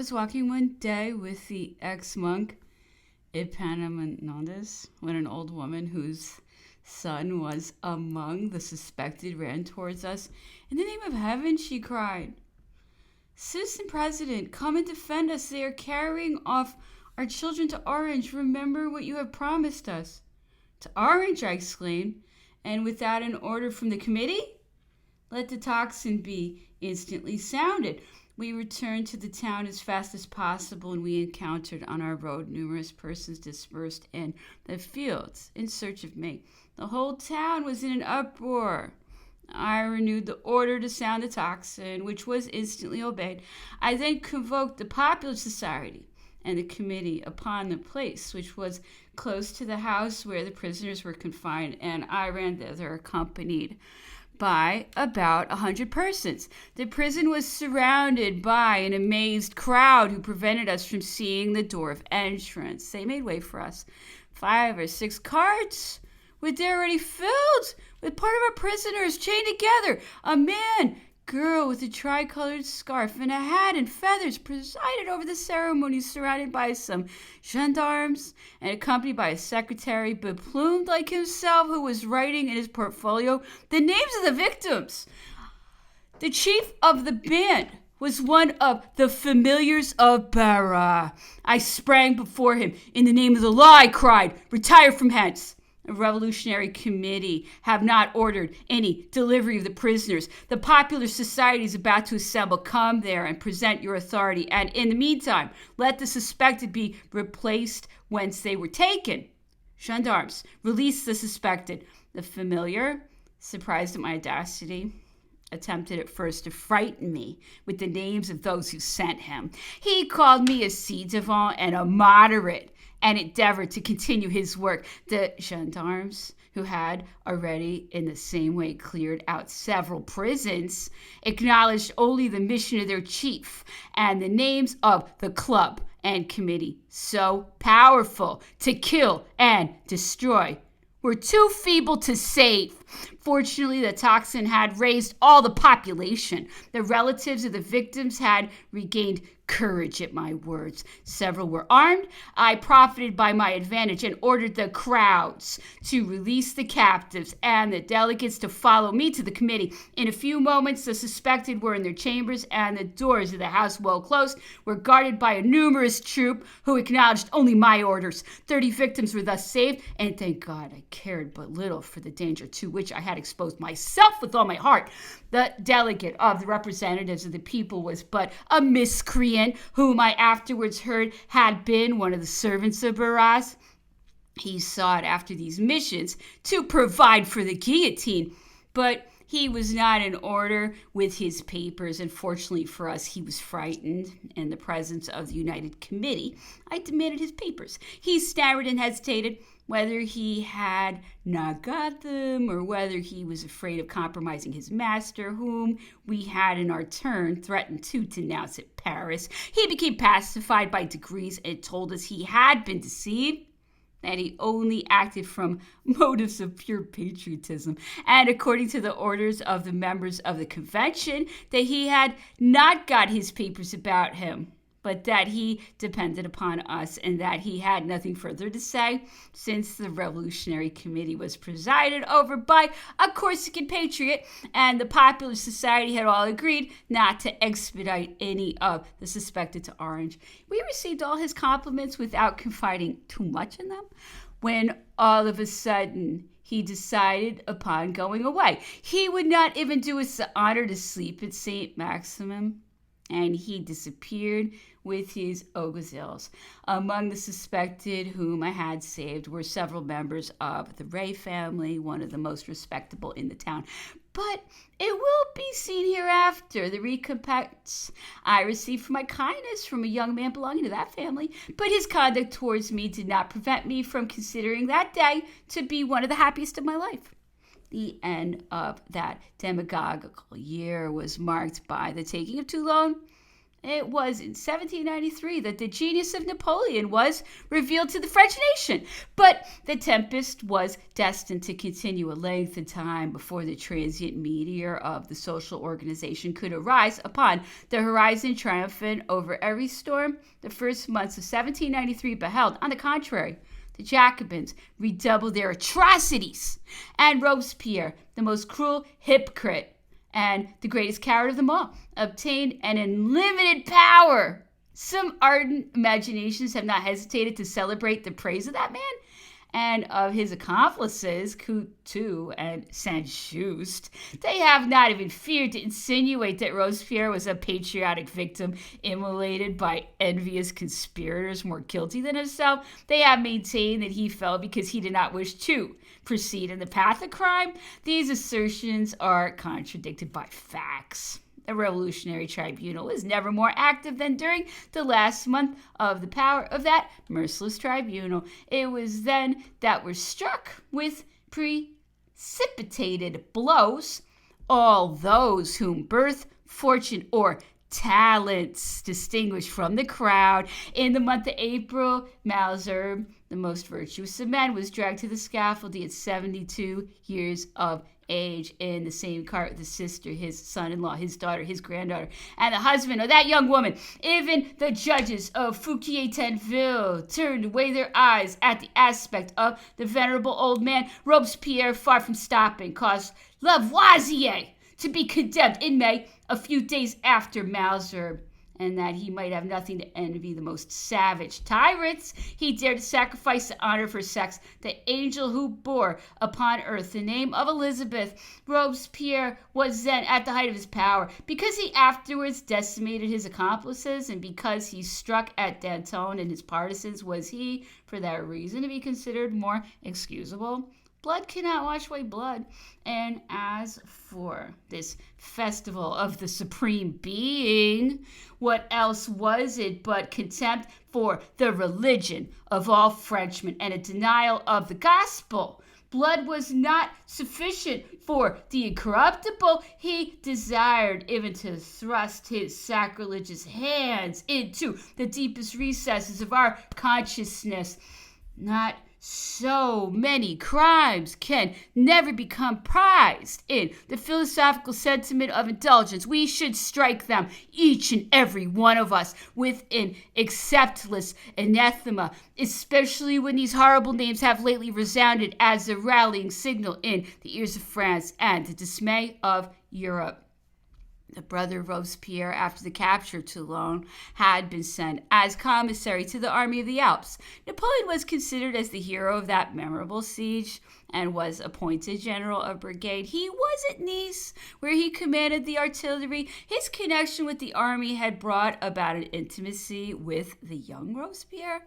was walking one day with the ex-monk Epaminondas when an old woman whose son was among the suspected ran towards us. In the name of heaven, she cried, Citizen President, come and defend us. They are carrying off our children to Orange. Remember what you have promised us. To Orange, I exclaimed, and without an order from the committee? Let the tocsin be instantly sounded. We returned to the town as fast as possible, and we encountered on our road numerous persons dispersed in the fields in search of me. The whole town was in an uproar. I renewed the order to sound the tocsin, which was instantly obeyed. I then convoked the Popular Society and the committee upon the place, which was close to the house where the prisoners were confined, and I ran thither accompanied by about 100 persons. The prison was surrounded by an amazed crowd who prevented us from seeing the door of entrance. They made way for us. 5 or 6 carts were there already filled with part of our prisoners chained together. A man, girl with a tricolored scarf and a hat and feathers presided over the ceremony, surrounded by some gendarmes and accompanied by a secretary beplumed like himself who was writing in his portfolio the names of the victims. The chief of the band was one of the familiars of Barra. I sprang before him. In the name of the law, I cried, retire from hence. The Revolutionary Committee have not ordered any delivery of the prisoners. The Popular Society is about to assemble. Come there and present your authority. And in the meantime, let the suspected be replaced whence they were taken. Gendarmes, release the suspected. The familiar, surprised at my audacity, attempted at first to frighten me with the names of those who sent him. He called me a ci-devant and a moderate, and endeavored to continue his work. The gendarmes, who had already in the same way cleared out several prisons, acknowledged only the mission of their chief and the names of the club and committee, so powerful to kill and destroy, were too feeble to save. Fortunately, the tocsin had raised all the population. The relatives of the victims had regained courage at my words. Several were armed. I profited by my advantage and ordered the crowds to release the captives and the delegates to follow me to the committee. In a few moments, the suspected were in their chambers, and the doors of the house, well closed, were guarded by a numerous troop who acknowledged only my orders. 30 victims were thus saved, and thank God I cared but little for the danger to which I had exposed myself with all my heart. The delegate of the representatives of the people was but a miscreant whom I afterwards heard had been one of the servants of Barras. He sought after these missions to provide for the guillotine, but he was not in order with his papers, and fortunately for us, he was frightened. In the presence of the United Committee, I demanded his papers. He stammered and hesitated whether he had not got them or whether he was afraid of compromising his master, whom we had in our turn threatened to denounce at Paris. He became pacified by degrees and told us he had been deceived, that he only acted from motives of pure patriotism, and according to the orders of the members of the convention, that he had not got his papers about him, but that he depended upon us and that he had nothing further to say, since the Revolutionary Committee was presided over by a Corsican patriot, and the Popular Society had all agreed not to expedite any of the suspected to Orange. We received all his compliments without confiding too much in them, when all of a sudden he decided upon going away. He would not even do us the honor to sleep at St. Maximum, and he disappeared with his alguazils. Among the suspected whom I had saved were several members of the Ray family, one of the most respectable in the town. But it will be seen hereafter the recompense I received for my kindness from a young man belonging to that family. But his conduct towards me did not prevent me from considering that day to be one of the happiest of my life. The end of that demagogical year was marked by the taking of Toulon It was in 1793 that the genius of Napoleon was revealed to the French nation. But the tempest was destined to continue a length of time before the transient meteor of the social organization could arise upon the horizon, triumphant over every storm. The first months of 1793 beheld, on the contrary, the Jacobins redoubled their atrocities, and Robespierre, the most cruel hypocrite and the greatest coward of them all, obtained an unlimited power. Some ardent imaginations have not hesitated to celebrate the praise of that man and of his accomplices, Coutu and Saint-Just. They have not even feared to insinuate that Robespierre was a patriotic victim immolated by envious conspirators more guilty than himself. They have maintained that he fell because he did not wish to proceed in the path of crime. These assertions are contradicted by facts. The Revolutionary Tribunal was never more active than during the last month of the power of that merciless tribunal. It was then that were struck with precipitated blows all those whom birth, fortune, or talents distinguished from the crowd. In the month of April, Malesherbes, the most virtuous of men, was dragged to the scaffold. He had 72 years of age, in the same cart with his sister, his son-in-law, his daughter, his granddaughter, and the husband of that young woman. Even the judges of Fouquier-Tinville turned away their eyes at the aspect of the venerable old man. Robespierre, far from stopping, caused Lavoisier to be condemned in May, a few days after Malesherbes, and that he might have nothing to envy the most savage tyrants, he dared to sacrifice the honor of her sex, the angel who bore upon earth the name of Elizabeth. Robespierre was then at the height of his power, because he afterwards decimated his accomplices, and because he struck at Danton and his partisans, was he, for that reason, to be considered more excusable. Blood cannot wash away blood. And as for this festival of the Supreme Being, what else was it but contempt for the religion of all Frenchmen and a denial of the gospel? Blood was not sufficient for the incorruptible. He desired even to thrust his sacrilegious hands into the deepest recesses of our consciousness. Not so many crimes can never become prized in the philosophical sentiment of indulgence. We should strike them, each and every one of us, with an acceptless anathema, especially when these horrible names have lately resounded as a rallying signal in the ears of France and the dismay of Europe. The brother of Robespierre, after the capture of Toulon, had been sent as commissary to the Army of the Alps. Napoleon was considered as the hero of that memorable siege and was appointed general of brigade. He was at Nice, where he commanded the artillery. His connection with the army had brought about an intimacy with the young Robespierre,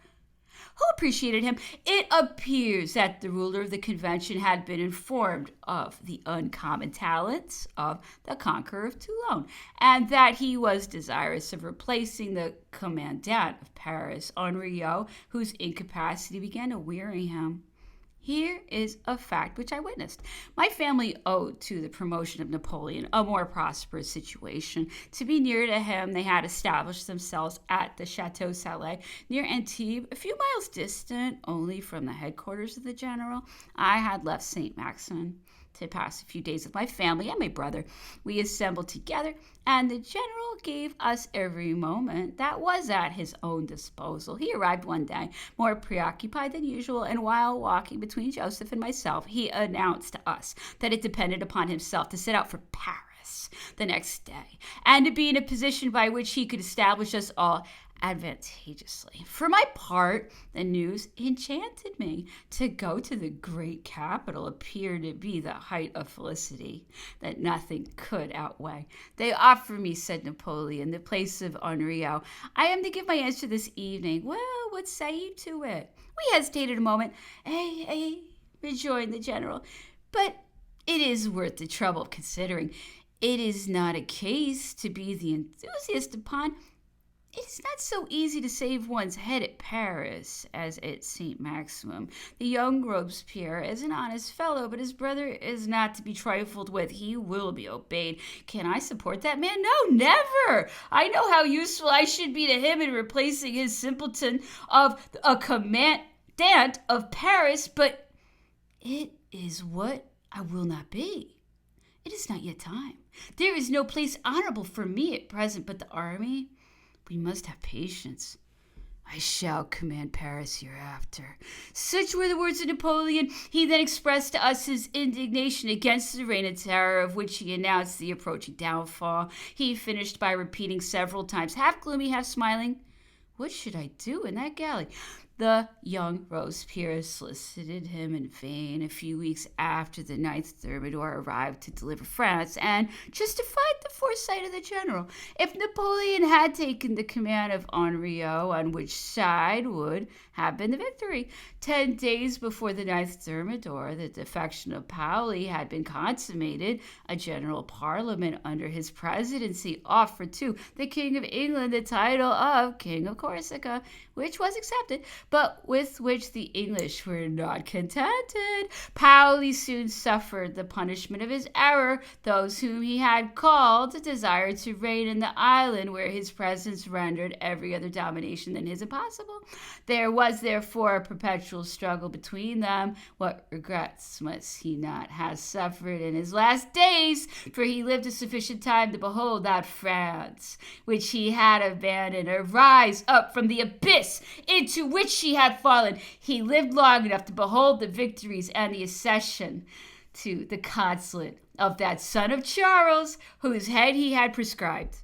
who appreciated him. It appears that the ruler of the convention had been informed of the uncommon talents of the conqueror of Toulon, and that he was desirous of replacing the commandant of Paris, Henriot, whose incapacity began to weary him. Here is a fact which I witnessed. My family owed to the promotion of Napoleon a more prosperous situation. To be near to him, they had established themselves at the Chateau Salé, near Antibes, a few miles distant only from the headquarters of the general. I had left St. Maximin to pass a few days with my family and my brother. We assembled together, and the general gave us every moment that was at his own disposal. He arrived one day, more preoccupied than usual, and while walking between Joseph and myself, he announced to us that it depended upon himself to set out for Paris the next day, and to be in a position by which he could establish us all advantageously. For my part, the news enchanted me. To go to the great capital appeared to be the height of felicity that nothing could outweigh. They offer me, said Napoleon, the place of Henriot. I am to give my answer this evening. Well, what say you to it? We hesitated a moment. Rejoined the general, but it is worth the trouble of considering. It is not a case to be the enthusiast upon. It's not so easy to save one's head at Paris as at St. Maximum. The young Robespierre is an honest fellow, but his brother is not to be trifled with. He will be obeyed. Can I support that man? No, never. I know how useful I should be to him in replacing his simpleton of a commandant of Paris, but it is what I will not be. It is not yet time. There is no place honorable for me at present, but the army. We must have patience. I shall command Paris hereafter. Such were the words of Napoleon. He then expressed to us his indignation against the reign of terror, of which he announced the approaching downfall. He finished by repeating several times, half gloomy, half smiling, "What should I do in that galley?" The young Robespierre solicited him in vain. A few weeks after, the ninth Thermidor arrived to deliver France and justified the foresight of the general. If Napoleon had taken the command of Henriot, on which side would have been the victory? 10 days before the ninth Thermidor, the defection of Paoli had been consummated. A general parliament under his presidency offered to the King of England the title of King of Corsica, which was accepted, but with which the English were not contented. Paoli soon suffered the punishment of his error. Those whom he had called desired to reign in the island, where his presence rendered every other domination than his impossible. There was therefore a perpetual struggle between them. What regrets must he not have suffered in his last days, for he lived a sufficient time to behold that France which he had abandoned arise up from the abyss into which he had fallen. He lived long enough to behold the victories and the accession to the consulate of that son of Charles, whose head he had prescribed.